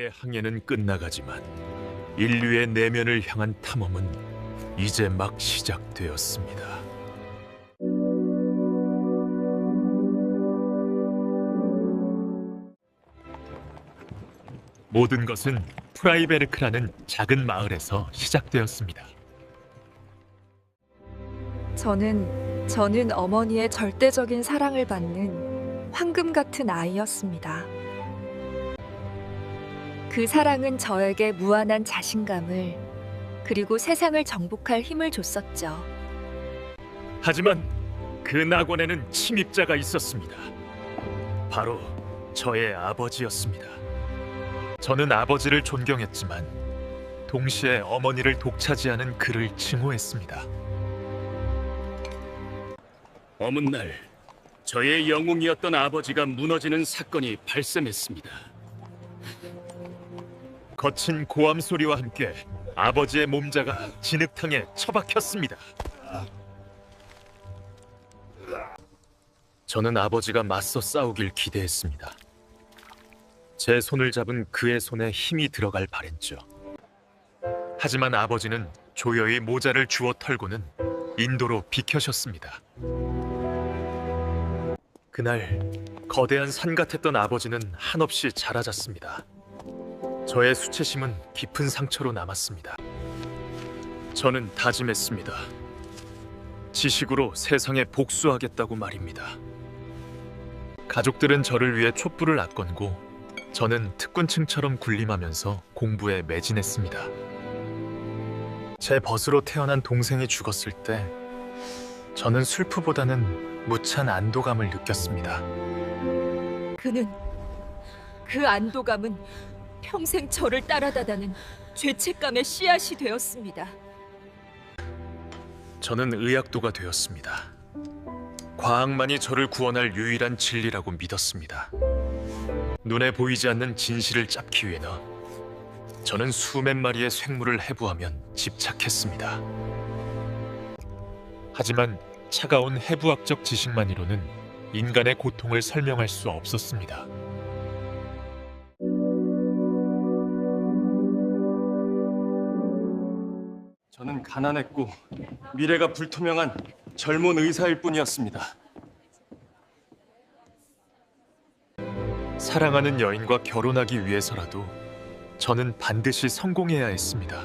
과거의 항해는 끝나가지만 인류의 내면을 향한 탐험은 이제 막 시작되었습니다. 모든 것은 프라이베르크라는 작은 마을에서 시작되었습니다. 저는 어머니의 절대적인 사랑을 받는 황금 같은 아이였습니다. 그 사랑은 저에게 무한한 자신감을 그리고 세상을 정복할 힘을 줬었죠. 하지만 그 낙원에는 침입자가 있었습니다. 바로 저의 아버지였습니다. 저는 아버지를 존경했지만 동시에 어머니를 독차지하는 그를 증오했습니다. 어느 날 저의 영웅이었던 아버지가 무너지는 사건이 발생했습니다. 거친 고함 소리와 함께 아버지의 몸자가 진흙탕에 처박혔습니다. 저는 아버지가 맞서 싸우길 기대했습니다. 제 손을 잡은 그의 손에 힘이 들어갈 바랬죠. 하지만 아버지는 조여히 모자를 주워 털고는 인도로 비켜셨습니다. 그날 거대한 산 같았던 아버지는 한없이 자라졌습니다. 저의 수치심은 깊은 상처로 남았습니다. 저는 다짐했습니다. 지식으로 세상에 복수하겠다고 말입니다. 가족들은 저를 위해 촛불을 아건고 저는 특권층처럼 군림하면서 공부에 매진했습니다. 제 벗으로 태어난 동생이 죽었을 때 저는 슬프보다는 무찬 안도감을 느꼈습니다. 그 안도감은 평생 저를 따라다다는 죄책감의 씨앗이 되었습니다. 저는 의학도가 되었습니다. 과학만이 저를 구원할 유일한 진리라고 믿었습니다. 눈에 보이지 않는 진실을 잡기 위해나 저는 수백 마리의 생물을 해부하면 집착했습니다. 하지만 차가운 해부학적 지식만으로는 인간의 고통을 설명할 수 없었습니다. 저는 가난했고 미래가 불투명한 젊은 의사일 뿐이었습니다. 사랑하는 여인과 결혼하기 위해서라도 저는 반드시 성공해야 했습니다.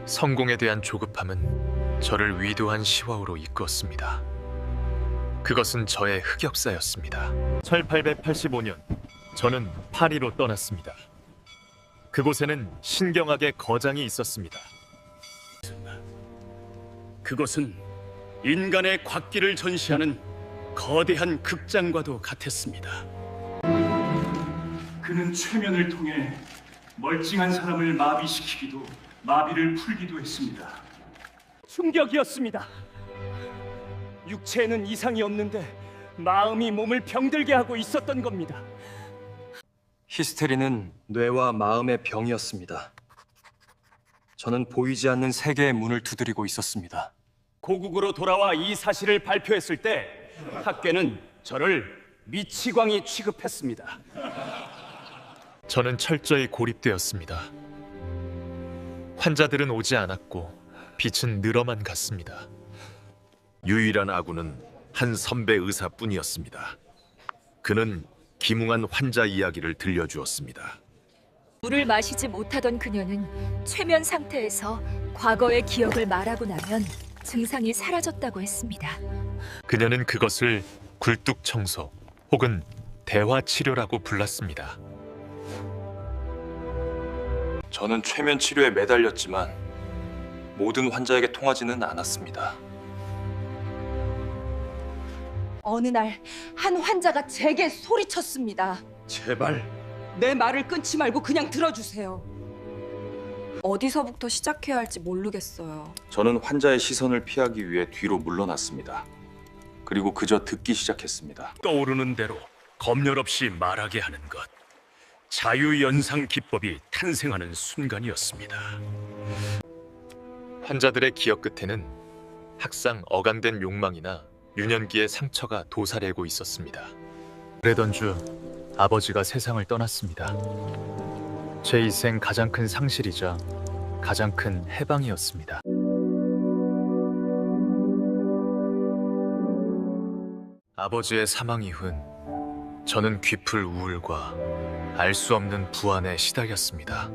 성공에 대한 조급함은 저를 위도한 시와우로 이끄었습니다. 그것은 저의 흑역사였습니다. 1885년 저는 파리로 떠났습니다. 그곳에는 신경학의 거장이 있었습니다. 그것은 인간의 곽기를 전시하는 거대한 극장과도 같았습니다. 그는 최면을 통해 멀쩡한 사람을 마비시키기도 마비를 풀기도 했습니다. 충격이었습니다. 육체에는 이상이 없는데 마음이 몸을 병들게 하고 있었던 겁니다. 히스테리는 뇌와 마음의 병이었습니다. 저는 보이지 않는 세계의 문을 두드리고 있었습니다. 고국으로 돌아와 이 사실을 발표했을 때 학계는 저를 미치광이 취급했습니다. 저는 철저히 고립되었습니다. 환자들은 오지 않았고 빛은 늘어만 갔습니다. 유일한 아군은 한 선배 의사뿐이었습니다. 그는 기뭉한 환자 이야기를 들려주었습니다. 물을 마시지 못하던 그녀는 최면 상태에서 과거의 기억을 말하고 나면 증상이 사라졌다고 했습니다. 그녀는 그것을 굴뚝 청소 혹은 대화 치료라고 불렀습니다. 저는 최면 치료에 매달렸지만 모든 환자에게 통하지는 않았습니다. 어느 날 한 환자가 제게 소리쳤습니다. 제발 내 말을 끊지 말고 그냥 들어주세요. 어디서부터 시작해야 할지 모르겠어요. 저는 환자의 시선을 피하기 위해 뒤로 물러났습니다. 그리고 그저 듣기 시작했습니다. 떠오르는 대로 검열 없이 말하게 하는 것. 자유연상 기법이 탄생하는 순간이었습니다. 환자들의 기억 끝에는 항상 어간된 욕망이나 유년기의 상처가 도사리고 있었습니다. 그러던 중 아버지가 세상을 떠났습니다. 제 인생 가장 큰 상실이자 가장 큰 해방이었습니다. 아버지의 사망 이후는 저는 깊을 우울과 알 수 없는 불안에 시달렸습니다.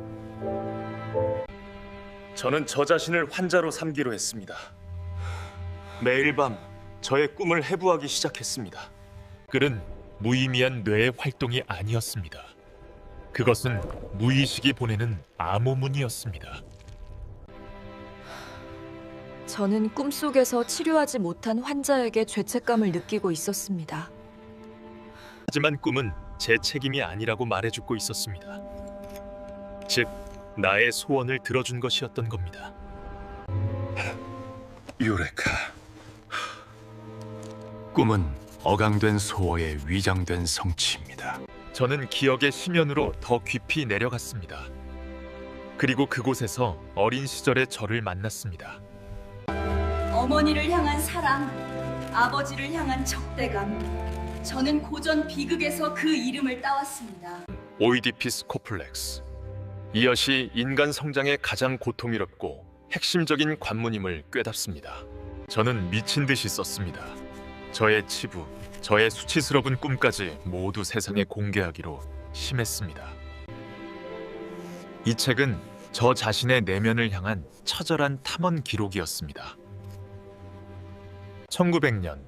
저는 저 자신을 환자로 삼기로 했습니다. 매일 밤 저의 꿈을 해부하기 시작했습니다. 그는 무의미한 뇌의 활동이 아니었습니다. 그것은 무의식이 보내는 암호문이었습니다. 저는 꿈속에서 치료하지 못한 환자에게 죄책감을 느끼고 있었습니다. 하지만 꿈은 제 책임이 아니라고 말해주고 있었습니다. 즉, 나의 소원을 들어준 것이었던 겁니다. 유레카. 꿈은 어강된 소어의 위장된 성취입니다. 저는 기억의 심연으로 더 깊이 내려갔습니다. 그리고 그곳에서 어린 시절의 저를 만났습니다. 어머니를 향한 사랑, 아버지를 향한 적대감. 저는 고전 비극에서 그 이름을 따왔습니다. 오이디피스 코플렉스. 이것이 인간 성장의 가장 고통스럽고 핵심적인 관문임을 꿰닫습니다. 저는 미친 듯이 썼습니다. 저의 치부, 저의 수치스러운 꿈까지 모두 세상에 공개하기로 심했습니다. 이 책은 저 자신의 내면을 향한 처절한 탐험 기록이었습니다. 1900년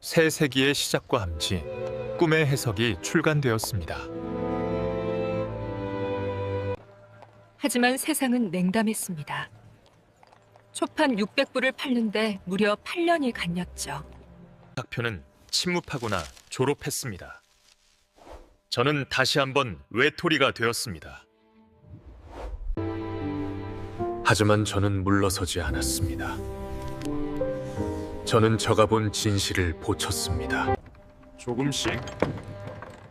새 세기의 시작과 함께 꿈의 해석이 출간되었습니다. 하지만 세상은 냉담했습니다. 초판 600부를 팔는데 무려 8년이 갔렸죠. 학표는 침묵하거나 졸업했습니다. 저는 다시 한번 외톨이가 되었습니다. 하지만 저는 물러서지 않았습니다. 저는 저가 본 진실을 보탰습니다. 조금씩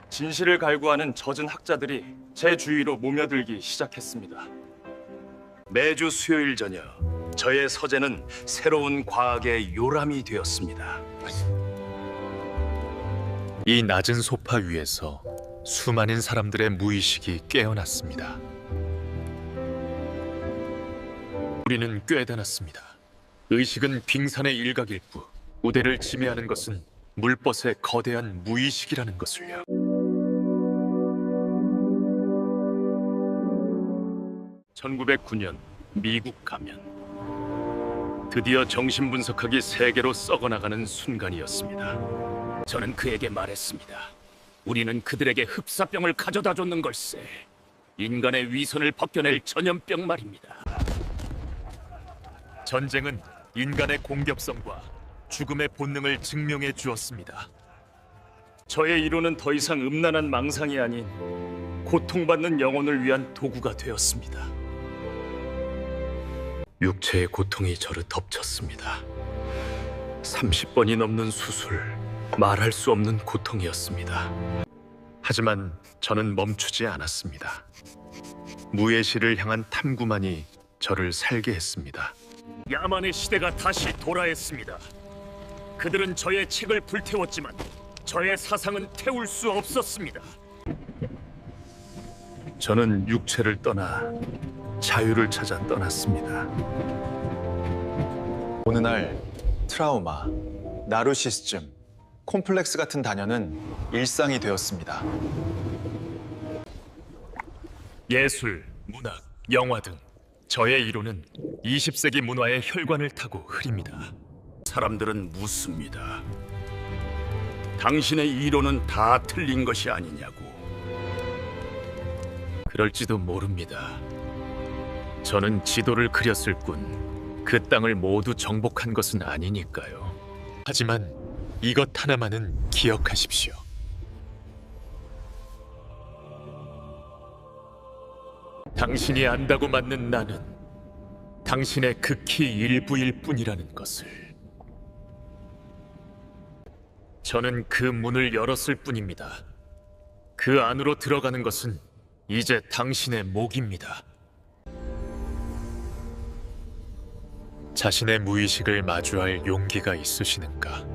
진실을 갈구하는 젖은 학자들이 제 주위로 모며들기 시작했습니다. 매주 수요일 저녁 저의 서재는 새로운 과학의 요람이 되었습니다. 이 낮은 소파 위에서 수많은 사람들의 무의식이 깨어났습니다. 우리는 꿰어놨습니다. 의식은 빙산의 일각일 뿐 우대를 지배하는 것은 물벗의 거대한 무의식이라는 것을요. (1909년) 미국 가면 드디어 정신분석학이 세계로 썩어나가는 순간이었습니다. 저는 그에게 말했습니다. 우리는 그들에게 흡사병을 가져다 줬는 걸세. 인간의 위선을 벗겨낼 전염병 말입니다. 전쟁은 인간의 공격성과 죽음의 본능을 증명해 주었습니다. 저의 이론은 더 이상 음란한 망상이 아닌 고통받는 영혼을 위한 도구가 되었습니다. 육체의 고통이 저를 덮쳤습니다. 30번이 넘는 수술, 말할 수 없는 고통이었습니다. 하지만 저는 멈추지 않았습니다. 무예시를 향한 탐구만이 저를 살게 했습니다. 야만의 시대가 다시 돌아왔습니다. 그들은 저의 책을 불태웠지만 저의 사상은 태울 수 없었습니다. 저는 육체를 떠나 자유를 찾아 떠났습니다. 어느 날 트라우마, 나르시시즘, 콤플렉스 같은 단어는 일상이 되었습니다. 예술, 문학, 영화 등 저의 이론은 20세기 문화의 혈관을 타고 흐립니다. 사람들은 묻습니다. 당신의 이론은 다 틀린 것이 아니냐고. 그럴지도 모릅니다. 저는 지도를 그렸을 뿐 그 땅을 모두 정복한 것은 아니니까요. 하지만 이것 하나만은 기억하십시오. 당신이 안다고 맞는 나는 당신의 극히 일부일 뿐이라는 것을. 저는 그 문을 열었을 뿐입니다. 그 안으로 들어가는 것은 이제 당신의 몫입니다. 자신의 무의식을 마주할 용기가 있으시는가?